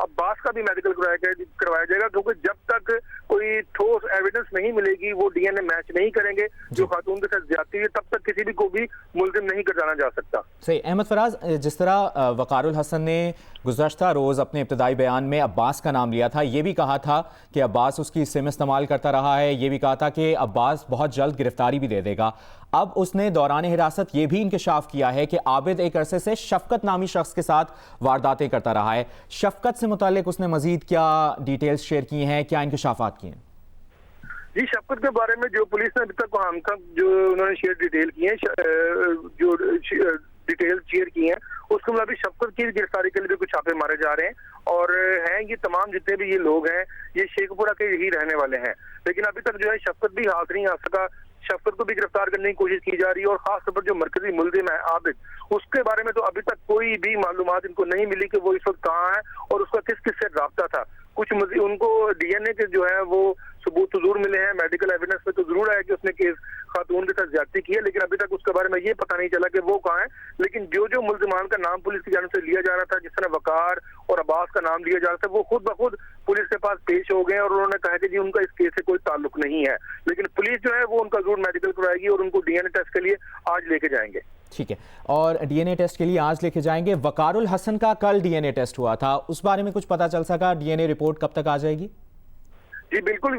عباس کا بھی میڈیکل کروایا جائے گا، کیونکہ جب تک کوئی ٹھوس ایویڈنس نہیں ملے گی، وہ ڈی این اے میچ نہیں کریں گے جو خاتون کے ساتھ زیادتی ہے، تب تک کسی بھی کو بھی ملزم نہیں گردانا جا سکتا۔ صحیح احمد فراز، جس طرح وقار الحسن نے گزشتہ روز اپنے ابتدائی بیان میں عباس کا نام لیا تھا، یہ بھی کہا تھا کہ عباس اس کی سم استعمال کرتا رہا ہے، یہ بھی کہا تھا کہ عباس بہت جلد گرفتاری بھی دے دے گا، اب اس نے دوران حراست یہ بھی انکشاف کیا ہے کہ عابد ایک عرصے سے شفقت نامی شخص کے ساتھ وارداتیں کرتا رہا ہے۔ شفقت سے متعلق اس نے مزید کیا ڈیٹیلز شیئر کی ہیں، کیا انکشافات کیے ہیں؟ جی، شفقت کے بارے میں جو پولیس نے ابھی تک ہم تک جو انہوں نے شیئر ڈیٹیل کی ہیں، جو ڈیٹیل شیئر کی ہیں، اس کے مطابق شفقت کی گرفتاری کے لیے بھی کچھ چھاپے مارے جا رہے ہیں، اور ہیں یہ تمام جتنے بھی یہ لوگ ہیں یہ شیخ پورہ کے ہی رہنے والے ہیں، لیکن ابھی تک جو ہے شفقت بھی ہاتھ نہیں آ سکا۔ شفقت کو بھی گرفتار کرنے کی کوشش کی جا رہی ہے، اور خاص طور پر جو مرکزی ملزم ہے عابد، اس کے بارے میں تو ابھی تک کوئی بھی معلومات ان کو نہیں ملی کہ وہ اس وقت کہاں ہے اور اس کا کس کس سے رابطہ تھا۔ کچھ مزید ان کو ڈی این اے کے جو ہے وہ ثبوت تو ضرور ملے ہیں، میڈیکل ایویڈنس میں تو ضرور ہے کہ اس نے خاتون کے ساتھ زیادتی کی ہے، لیکن ابھی تک اس کے بارے میں یہ پتہ نہیں چلا کہ وہ کہاں ہے۔ لیکن جو ملزمان کا نام پولیس کی جانب سے لیا جا رہا تھا، جس طرح وقار اور عباس کا نام لیا جا رہا تھا، وہ خود بخود پولیس کے پاس پیش ہو گئے اور انہوں نے کہا کہ جی ان کا اس کیس سے کوئی تعلق نہیں ہے، لیکن پولیس جو ہے وہ ان کا ضرور میڈیکل کروائے گی اور ان کو ڈی این اے ٹیسٹ کے لیے آج لے کے جائیں گے۔ ٹھیک ہے، اور ڈی این اے ٹیسٹ کے لیے آج لے کے جائیں گے۔ وقار الحسن کا کل ڈی این اے ٹیسٹ ہوا تھا، اس بارے میں کچھ پتہ چل سکا؟ ڈی این اے رپورٹ کب تک آ جائے گی؟ جی بالکل،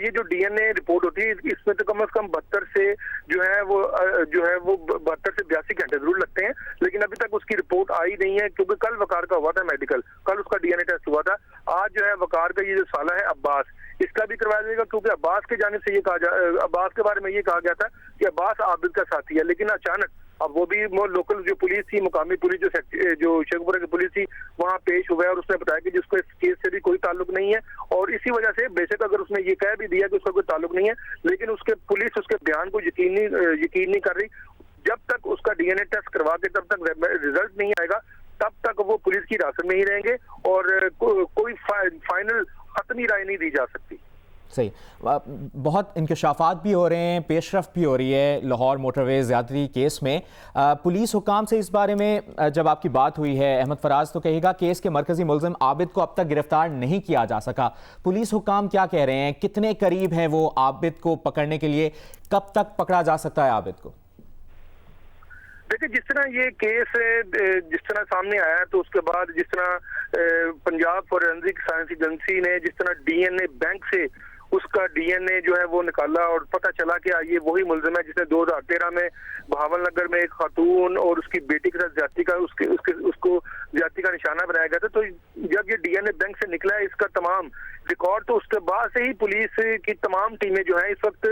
یہ جو ڈی این اے رپورٹ ہوتی ہے اس میں تو کم از کم 72 سے 82 گھنٹے ضرور لگتے ہیں، لیکن ابھی تک اس کی رپورٹ آئی نہیں ہے، کیونکہ کل وقار کا ہوا تھا میڈیکل، کل اس کا ڈی این اے ٹیسٹ ہوا تھا۔ آج جو ہے وقار کا یہ جو سالہ ہے عباس، اس کا بھی کروایا جائے گا، کیونکہ عباس کی جانب سے عباس کے بارے میں یہ کہا گیا تھا کہ عباس عابد کا ساتھی ہے، لیکن اچانک اب وہ بھی لوکل جو پولیس تھی، مقامی پولیس جو شیخ پورہ کی پولیس تھی، وہاں پیش ہوا ہے اور اس نے بتایا کہ جس کو اس کیس سے بھی کوئی تعلق نہیں ہے، اور اسی وجہ سے بے شک اگر اس نے یہ کہہ بھی دیا کہ اس کا کوئی تعلق نہیں ہے، لیکن پولیس اس کے بیان کو یقین نہیں کر رہی۔ جب تک اس کا ڈی این اے ٹیسٹ کروا کے تب تک ریزلٹ نہیں آئے گا، تب تک وہ پولیس کی حراست میں ہی رہیں گے اور کوئی فائنل حتمی رائے نہیں دی جا سکتی۔ صحیح، بہت انکشافات بھی ہو رہے ہیں، پیش رفت بھی ہو رہی ہے لاہور موٹر وے زیادتی کیس میں۔ پولیس حکام سے اس بارے میں جب آپ کی بات ہوئی ہے احمد فراز، تو کہے گا کیس کے مرکزی ملزم عابد کو اب تک گرفتار نہیں کیا جا سکا، پولیس حکام کیا کہہ رہے ہیں؟ کتنے قریب ہیں وہ عابد کو پکڑنے کے لیے؟ کب تک پکڑا جا سکتا ہے عابد کو؟ دیکھیں، جس طرح یہ کیس جس طرح سامنے آیا ہے، تو اس کے بعد جس طرح پنجاب فورینسک سائنس ایجنسی نے جس طرح ڈی این اے بینک سے اس کا ڈی این اے جو ہے وہ نکالا اور پتہ چلا کہ یہ وہی ملزم ہے جس نے 2013 میں بہاول نگر میں ایک خاتون اور اس کی بیٹی کے ساتھ زیادتی کا اس کو زیادتی کا نشانہ بنایا گیا تھا، تو جب یہ ڈی این اے بینک سے نکلا ہے اس کا تمام ریکارڈ، تو اس کے بعد سے ہی پولیس کی تمام ٹیمیں جو ہیں اس وقت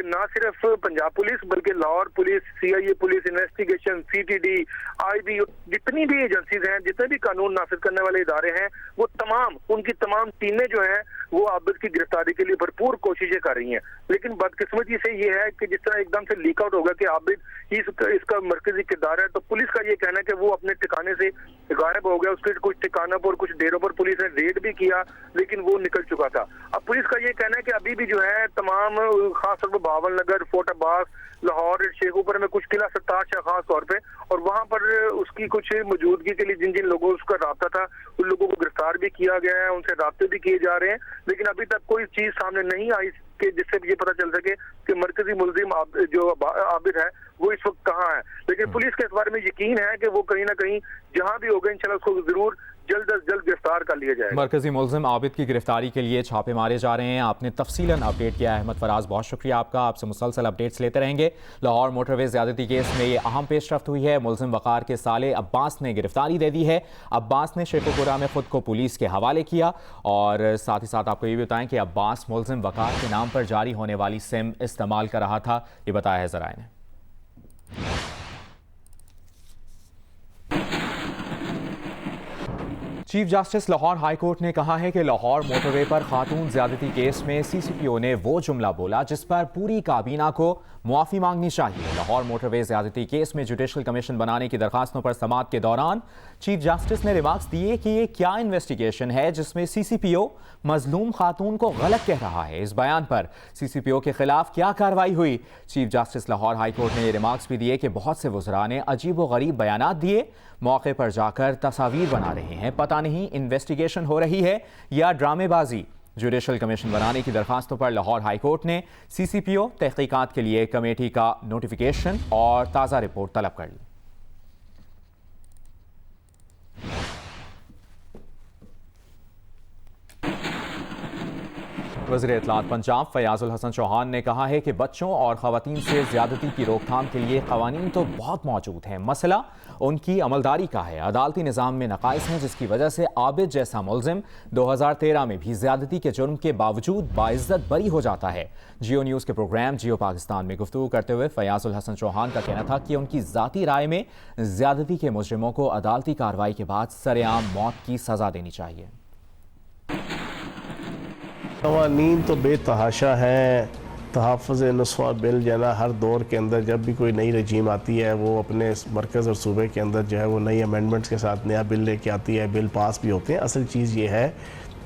نہ صرف پنجاب پولیس بلکہ Lahore police, C I A police, investigation, C T D, I B, جتنی بھی ایجنسیز ہیں، جتنے بھی قانون نافذ کرنے والے ادارے ہیں، وہ تمام ان کی تمام ٹیمیں جو ہیں وہ عابد کی گرفتاری کے لیے بھرپور کوششیں کر رہی ہیں، لیکن بدقسمتی سے یہ ہے کہ جس طرح ایک دم سے لیک آؤٹ ہوگا کہ عابد اس کا مرکزی کردار ہے، تو پولیس کا یہ کہنا ہے کہ وہ اپنے ٹھکانے سے غائب ہو گیا، اس کے کچھ ٹھکانوں پر کچھ ڈیروں پر پولیس نے ریڈ بھی کیا لیکن وہ نکل چکا تھا۔ اب پولیس کا یہ کہنا ہے کہ ابھی بھی جو ہے تمام خاص طور پر بہاول نگر، فورٹ عباس، لاہور، شیخ پورہ میں کچھ قلعہ 17 خاص طور پہ، اور وہاں پر اس کی کچھ موجودگی کے لیے جن لوگوں اس کا رابطہ تھا ان لوگوں کو گرفتار بھی کیا گیا ہے، ان سے رابطے بھی کیے جا رہے ہیں، لیکن ابھی تک کوئی چیز سامنے نہیں آئی کہ جس سے یہ پتہ چل سکے کہ مرکزی ملزم جو عابد ہے وہ اس وقت کہاں ہے، لیکن پولیس کے اس بارے میں یقین ہے کہ وہ کہیں نہ کہیں جہاں بھی ہوگا انشاءاللہ اس کو ضرور جلد از جلد گرفتار کر لیا جائے گا۔ مرکزی ملزم عابد کی گرفتاری کے لیے چھاپے مارے جا رہے ہیں۔ آپ نے تفصیلاً اپڈیٹ کیا ہے احمد فراز، بہت شکریہ آپ کا، آپ سے مسلسل اپڈیٹس لیتے رہیں گے۔ لاہور موٹر وے زیادتی کیس میں یہ اہم پیش رفت ہوئی ہے، ملزم وقار کے سالے عباس نے گرفتاری دے دی ہے۔ عباس نے شیخ پورہ میں خود کو پولیس کے حوالے کیا، اور ساتھ ہی ساتھ آپ کو یہ بھی بتائیں کہ عباس ملزم وقار کے نام پر جاری ہونے والی سم استعمال کر رہا تھا، یہ بتایا ہے ذرائع نے۔ Chief justice Lahore high court نے کہا ہے کہ لاہور موٹر وے پر خاتون زیادتی کیس میں سی سی پی او نے وہ جملہ بولا جس پر پوری کابینہ کو معافی مانگنی چاہیے۔ لاہور موٹر وے زیادتی کیس میں جوڈیشل کمیشن بنانے کی درخواستوں پر سماعت کے دوران چیف جسٹس نے ریمارکس دیے کہ یہ کیا انویسٹیگیشن ہے جس میں سی سی پی او مظلوم خاتون کو غلط کہہ رہا ہے، اس بیان پر سی سی پی او کے خلاف کیا کارروائی ہوئی۔ Chief justice Lahore high court نے یہ ریمارکس بھی دیے کہ بہت سے وزراء نے عجیب و غریب بیانات دیے، موقع پر جا کر تصاویر بنا رہے ہیں، پتہ نہیں انویسٹیگیشن ہو رہی ہے یا ڈرامے بازی؟ جوڈیشل کمیشن بنانے کی درخواستوں پر لاہور ہائی کورٹ نے سی سی پی او تحقیقات کے لیے کمیٹی کا نوٹیفیکیشن اور تازہ رپورٹ طلب کر لی۔ وزیر اطلاعات پنجاب فیاض الحسن چوہان نے کہا ہے کہ بچوں اور خواتین سے زیادتی کی روک تھام کے لیے قوانین تو بہت موجود ہیں، مسئلہ ان کی عملداری کا ہے۔ عدالتی نظام میں نقائص ہیں جس کی وجہ سے عابد جیسا ملزم 2013 میں بھی زیادتی کے جرم کے باوجود باعزت بری ہو جاتا ہے۔ جیو نیوز کے پروگرام جیو پاکستان میں گفتگو کرتے ہوئے فیاض الحسن چوہان کا کہنا تھا کہ ان کی ذاتی رائے میں زیادتی کے مجرموں کو عدالتی کارروائی کے بعد سرعام موت کی سزا دینی چاہیے۔ قوانین تو بے تحاشا ہیں۔ تحفظ نسواں بل جو ہے نا ہر دور کے اندر جب بھی کوئی نئی رجیم آتی ہے وہ اپنے مرکز اور صوبے کے اندر جو ہے وہ نئی امینڈمنٹس کے ساتھ نیا بل لے کے آتی ہے، بل پاس بھی ہوتے ہیں۔ اصل چیز یہ ہے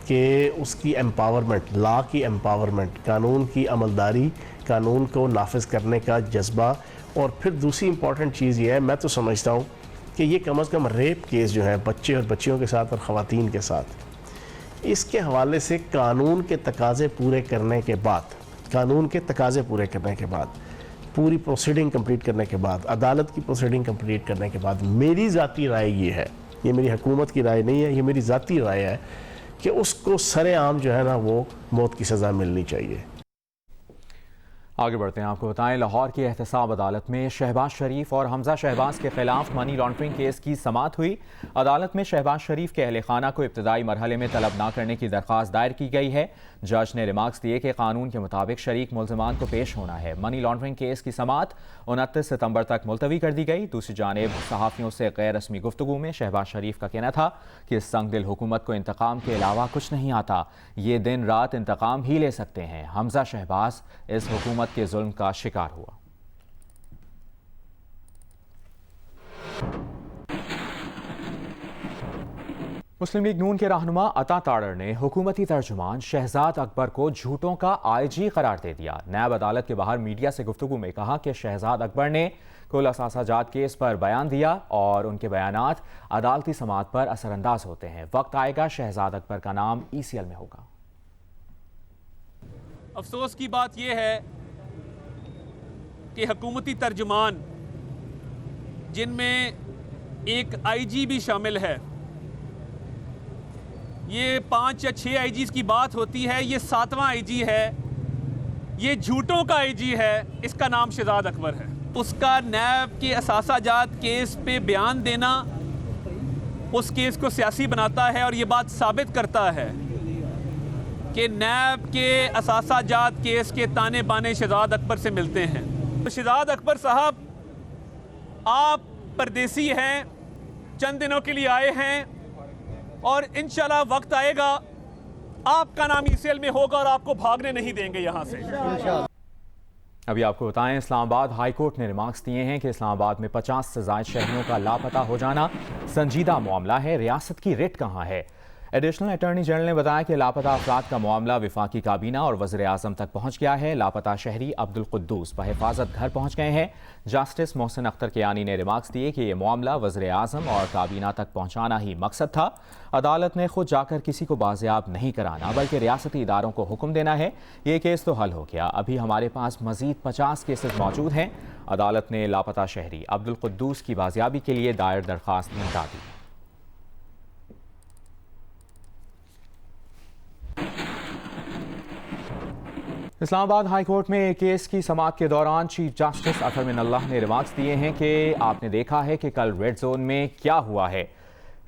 کہ اس کی ایمپاورمنٹ، لا کی ایمپاورمنٹ، قانون کی عملداری، قانون کو نافذ کرنے کا جذبہ۔ اور پھر دوسری امپورٹنٹ چیز یہ ہے، میں تو سمجھتا ہوں کہ یہ کم از کم ریپ کیس جو ہے بچے اور بچیوں کے ساتھ اور خواتین کے ساتھ، اس کے حوالے سے قانون کے تقاضے پورے کرنے کے بعد، پوری پروسیڈنگ کمپلیٹ کرنے کے بعد، عدالت کی پروسیڈنگ کمپلیٹ کرنے کے بعد، میری ذاتی رائے یہ ہے، یہ میری حکومت کی رائے نہیں ہے، یہ میری ذاتی رائے ہے کہ اس کو سر عام جو ہے نا وہ موت کی سزا ملنی چاہیے۔ آگے بڑھتے ہیں، آپ کو بتائیں لاہور کی احتساب عدالت میں شہباز شریف اور حمزہ شہباز کے خلاف منی لانڈرنگ کیس کی سماعت ہوئی۔ عدالت میں شہباز شریف کے اہل خانہ کو ابتدائی مرحلے میں طلب نہ کرنے کی درخواست دائر کی گئی ہے۔ جج نے ریمارکس دیے کہ قانون کے مطابق شریک ملزمان کو پیش ہونا ہے۔ منی لانڈرنگ کیس کی سماعت 29 ستمبر تک ملتوی کر دی گئی۔ دوسری جانب صحافیوں سے غیر رسمی گفتگو میں شہباز شریف کا کہنا تھا کہ اس سنگ دل حکومت کو انتقام کے علاوہ کچھ نہیں آتا، یہ دن رات انتقام ہی لے سکتے ہیں۔ حمزہ شہباز اس حکومت کے ظلم کا شکار ہوا۔ مسلم لیگ نون کے رہنما عطا تاڑر نے حکومتی ترجمان شہزاد اکبر کو جھوٹوں کا آئی جی قرار دے دیا۔ نیب عدالت کے باہر میڈیا سے گفتگو میں کہا کہ شہزاد اکبر نے کل اثاثہ جات کیس پر بیان دیا اور ان کے بیانات عدالتی سماعت پر اثر انداز ہوتے ہیں۔ وقت آئے گا شہزاد اکبر کا نام ای سی ایل میں ہوگا۔ افسوس کی بات یہ ہے کہ حکومتی ترجمان جن میں ایک آئی جی بھی شامل ہے، یہ 5 یا 6 آئی جیز کی بات ہوتی ہے، یہ 7واں آئی جی ہے، یہ جھوٹوں کا آئی جی ہے، اس کا نام شہزاد اکبر ہے۔ اس کا نیب کے اثاثہ جات کیس پہ بیان دینا اس کیس کو سیاسی بناتا ہے اور یہ بات ثابت کرتا ہے کہ نیب کے اثاثہ جات کیس کے تانے بانے شہزاد اکبر سے ملتے ہیں۔ شہزاد اکبر صاحب، آپ پردیسی ہیں، چند دنوں کے لیے آئے ہیں اور انشاءاللہ وقت آئے گا آپ کا نام ای سی ایل میں ہوگا اور آپ کو بھاگنے نہیں دیں گے یہاں سے۔ ابھی آپ کو بتائیں، اسلام آباد ہائی کورٹ نے ریمارکس دیے ہیں کہ اسلام آباد میں 50 سے زائد شہریوں کا لاپتہ ہو جانا سنجیدہ معاملہ ہے، ریاست کی ریٹ کہاں ہے؟ ایڈیشنل اٹارنی جنرل نے بتایا کہ لاپتہ افراد کا معاملہ وفاقی کابینہ اور وزیر اعظم تک پہنچ گیا ہے۔ لاپتہ شہری عبدالقدوس بحفاظت گھر پہنچ گئے ہیں۔ جسٹس محسن اختر کیانی نے ریمارکس دیے کہ یہ معاملہ وزیر اعظم اور کابینہ تک پہنچانا ہی مقصد تھا۔ عدالت نے خود جا کر کسی کو بازیاب نہیں کرانا بلکہ ریاستی اداروں کو حکم دینا ہے۔ یہ کیس تو حل ہو گیا، ابھی ہمارے پاس مزید 50 کیسز موجود ہیں۔ عدالت نے لاپتہ شہری عبدالقدوس کی بازیابی کے لیے دائر درخواست نمٹا دی۔ اسلام آباد ہائی کورٹ میں ایک کیس کی سماعت کے دوران چیف جسٹس اطہر من اللہ نے ریمارکس دیے ہیں کہ آپ نے دیکھا ہے کہ کل ریڈ زون میں کیا ہوا ہے۔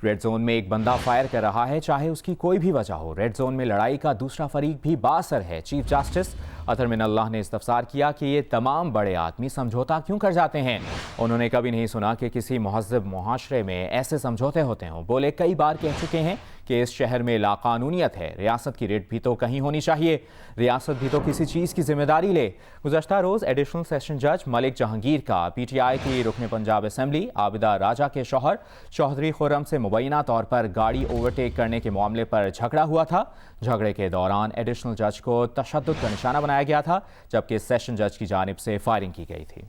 ریڈ زون میں ایک بندہ فائر کر رہا ہے، چاہے اس کی کوئی بھی وجہ ہو۔ ریڈ زون میں لڑائی کا دوسرا فریق بھی بااثر ہے۔ چیف جسٹس اطہر من اللہ نے استفسار کیا کہ یہ تمام بڑے آدمی سمجھوتا کیوں کر جاتے ہیں؟ انہوں نے کبھی نہیں سنا کہ کسی مہذب معاشرے میں ایسے سمجھوتے ہوتے ہوں۔ بولے کئی بار کہہ چکے ہیں کہ اس شہر میں لاقانونیت ہے، ریاست کی ریٹ بھی تو کہیں ہونی چاہیے، ریاست بھی تو کسی چیز کی ذمہ داری لے۔ گزشتہ روز ایڈیشنل سیشن جج ملک جہانگیر کا پی ٹی آئی کی رکن پنجاب اسمبلی عابدہ راجہ کے شوہر چودھری خرم سے مبینہ طور پر گاڑی اوورٹیک کرنے کے معاملے پر جھگڑا ہوا تھا۔ جھگڑے کے دوران ایڈیشنل جج کو تشدد کا نشانہ بنایا گیا تھا، جبکہ سیشن جج کی جانب سے فائرنگ کی گئی تھی۔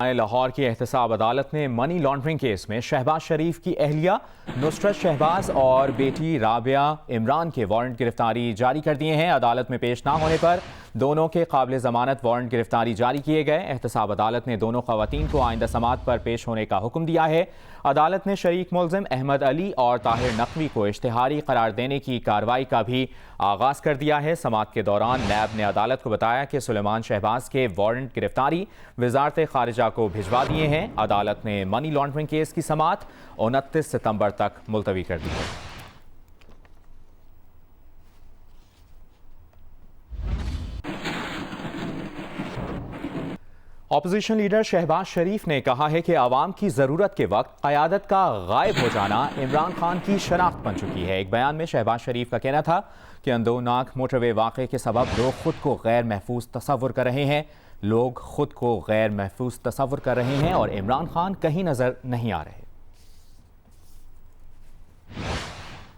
لاہور کی احتساب عدالت نے منی لانڈرنگ کیس میں شہباز شریف کی اہلیہ نصرت شہباز اور بیٹی رابعہ عمران کے وارنٹ گرفتاری جاری کر دیے ہیں۔ عدالت میں پیش نہ ہونے پر دونوں کے قابل ضمانت وارنٹ گرفتاری جاری کیے گئے۔ احتساب عدالت نے دونوں خواتین کو آئندہ سماعت پر پیش ہونے کا حکم دیا ہے۔ عدالت نے شریک ملزم احمد علی اور طاہر نقوی کو اشتہاری قرار دینے کی کارروائی کا بھی آغاز کر دیا ہے۔ سماعت کے دوران نیب نے عدالت کو بتایا کہ سلیمان شہباز کے وارنٹ گرفتاری وزارت خارجہ کو بھجوا دیے ہیں۔ عدالت نے منی لانڈرنگ کیس کی سماعت 29 ستمبر تک ملتوی کر دی ہے۔ اپوزیشن لیڈر شہباز شریف نے کہا ہے کہ عوام کی ضرورت کے وقت قیادت کا غائب ہو جانا عمران خان کی شناخت بن چکی ہے۔ ایک بیان میں شہباز شریف کا کہنا تھا کہ اندوناک موٹر وے واقعے کے سبب لوگ خود کو غیر محفوظ تصور کر رہے ہیں اور عمران خان کہیں نظر نہیں آ رہے۔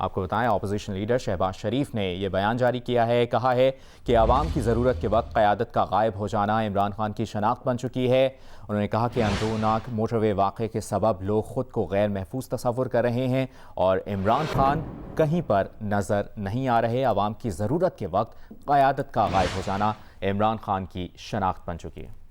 آپ کو بتائیں اپوزیشن لیڈر شہباز شریف نے یہ بیان جاری کیا ہے، کہا ہے کہ عوام کی ضرورت کے وقت قیادت کا غائب ہو جانا عمران خان کی شناخت بن چکی ہے۔ انہوں نے کہا کہ اندوناک موٹر وے واقعے کے سبب لوگ خود کو غیر محفوظ تصور کر رہے ہیں اور عمران خان کہیں پر نظر نہیں آ رہے۔ عوام کی ضرورت کے وقت قیادت کا غائب ہو جانا عمران خان کی شناخت بن چکی ہے۔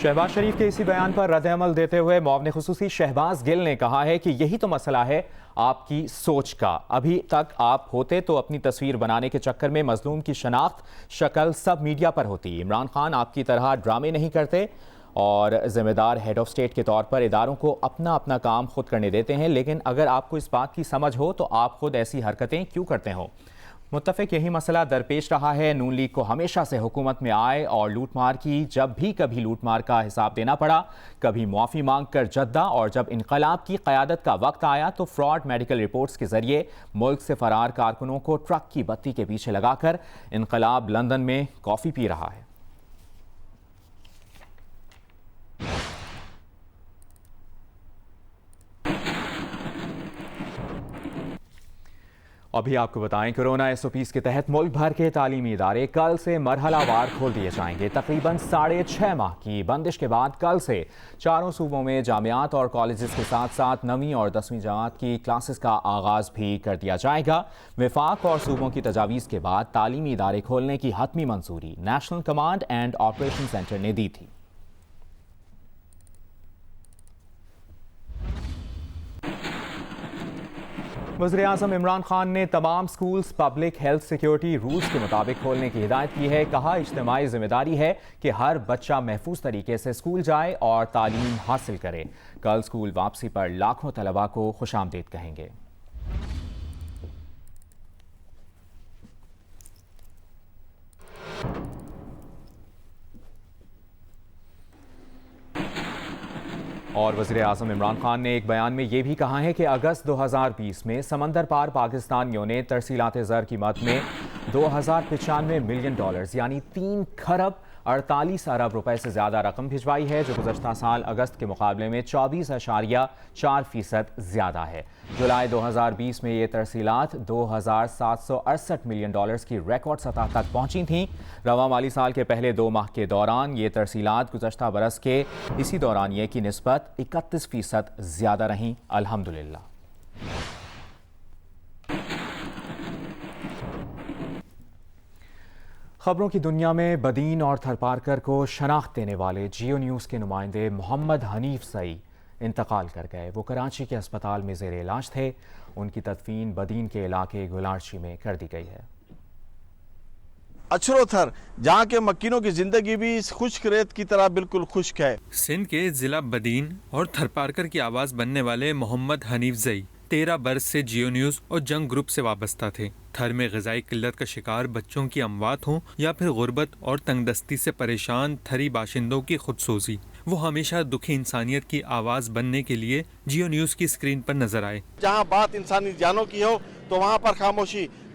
شہباز شریف کے اسی بیان پر رد عمل دیتے ہوئے معاون خصوصی شہباز گل نے کہا ہے کہ یہی تو مسئلہ ہے آپ کی سوچ کا۔ ابھی تک آپ ہوتے تو اپنی تصویر بنانے کے چکر میں مظلوم کی شناخت شکل سب میڈیا پر ہوتی۔ عمران خان آپ کی طرح ڈرامے نہیں کرتے اور ذمہ دار ہیڈ آف اسٹیٹ کے طور پر اداروں کو اپنا کام خود کرنے دیتے ہیں، لیکن اگر آپ کو اس بات کی سمجھ ہو تو آپ خود ایسی حرکتیں کیوں کرتے ہو؟ متفق یہی مسئلہ درپیش رہا ہے۔ نون لیگ کو ہمیشہ سے حکومت میں آئے اور لوٹ مار کی، جب بھی کبھی لوٹ مار کا حساب دینا پڑا، کبھی معافی مانگ کر جدہ، اور جب انقلاب کی قیادت کا وقت آیا تو فراڈ میڈیکل رپورٹس کے ذریعے ملک سے فرار کارکنوں کو ٹرک کی بتی کے پیچھے لگا کر انقلاب لندن میں کافی پی رہا ہے۔ ابھی آپ کو بتائیں کورونا ایس او پیز کے تحت ملک بھر کے تعلیمی ادارے کل سے مرحلہ وار کھول دیے جائیں گے۔ تقریباً 6.5 ماہ کی بندش کے بعد کل سے چاروں صوبوں میں جامعات اور کالجز کے ساتھ ساتھ 9ویں اور 10ویں جماعت کی کلاسز کا آغاز بھی کر دیا جائے گا۔ وفاق اور صوبوں کی تجاویز کے بعد تعلیمی ادارے کھولنے کی حتمی منظوری national command and operation centre نے دی تھی۔ وزیراعظم عمران خان نے تمام schools public health security rules کے مطابق کھولنے کی ہدایت کی ہے۔ کہا اجتماعی ذمہ داری ہے کہ ہر بچہ محفوظ طریقے سے اسکول جائے اور تعلیم حاصل کرے۔ کل اسکول واپسی پر لاکھوں طلباء کو خوش آمدید کہیں گے۔ اور وزیراعظم عمران خان نے ایک بیان میں یہ بھی کہا ہے کہ اگست 2020 میں سمندر پار پاکستانیوں نے ترسیلات زر کی مد میں $2095 ملین یعنی 3 کھرب 48 ارب روپے سے زیادہ رقم بھجوائی ہے، جو گزشتہ سال اگست کے مقابلے میں 24.4% زیادہ ہے۔ جولائی 2020 میں یہ ترسیلات $2,768 ملین کی ریکارڈ سطح تک پہنچی تھیں۔ رواں مالی سال کے پہلے 2 ماہ کے دوران یہ ترسیلات گزشتہ برس کے اسی دورانیے کی نسبت 31% زیادہ رہیں۔ الحمدللہ۔ خبروں کی دنیا میں بدین اور تھرپارکر کو شناخت دینے والے جیو نیوز کے نمائندے محمد حنیف زئی انتقال کر گئے۔ وہ کراچی کے اسپتال میں زیر علاج تھے۔ ان کی تدفین بدین کے علاقے گلارچی میں کر دی گئی ہے۔ اچھرو تھر جہاں کے مکینوں کی زندگی بھی خشک ریت کی طرح بالکل خشک ہے۔ سندھ کے ضلع بدین اور تھرپارکر کی آواز بننے والے محمد حنیف زئی 13 برس سے جیو نیوز اور جنگ گروپ سے وابستہ تھے۔ تھر میں غذائی قلت کا شکار بچوں کی اموات ہوں یا پھر غربت اور تنگ دستی سے پریشان تھری باشندوں کی خودسوزی، وہ ہمیشہ دکھی انسانیت کی آواز بننے کے لیے جیو نیوز کی اسکرین پر نظر آئے۔ جہاں بات انسانی جانوں کی ہو تو وہاں پر خاموشی،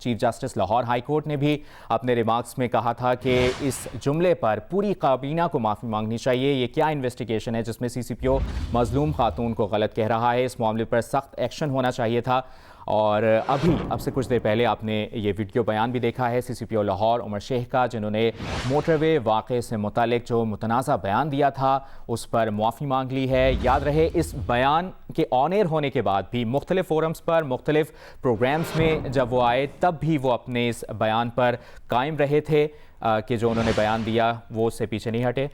chief justice Lahore high court نے بھی اپنے ریمارکس میں کہا تھا کہ اس جملے پر پوری کابینہ کو معافی مانگنی چاہیے. یہ کیا انویسٹیگیشن ہے جس میں سی سی پی او مظلوم خاتون کو غلط کہہ رہا ہے؟ اس معاملے پر سخت ایکشن ہونا چاہیے تھا. اور اب سے کچھ دیر پہلے آپ نے یہ ویڈیو بیان بھی دیکھا ہے سی سی پی او لاہور عمر شیخ کا، جنہوں نے موٹر وے واقعے سے متعلق جو متنازع بیان دیا تھا اس پر معافی مانگ لی ہے. یاد رہے اس بیان کے آن ایئر ہونے کے بعد بھی مختلف فورمز پر، مختلف پروگرامز میں جب وہ آئے تب بھی وہ اپنے اس بیان پر قائم رہے تھے کہ جو انہوں نے بیان دیا وہ اس سے پیچھے نہیں ہٹے.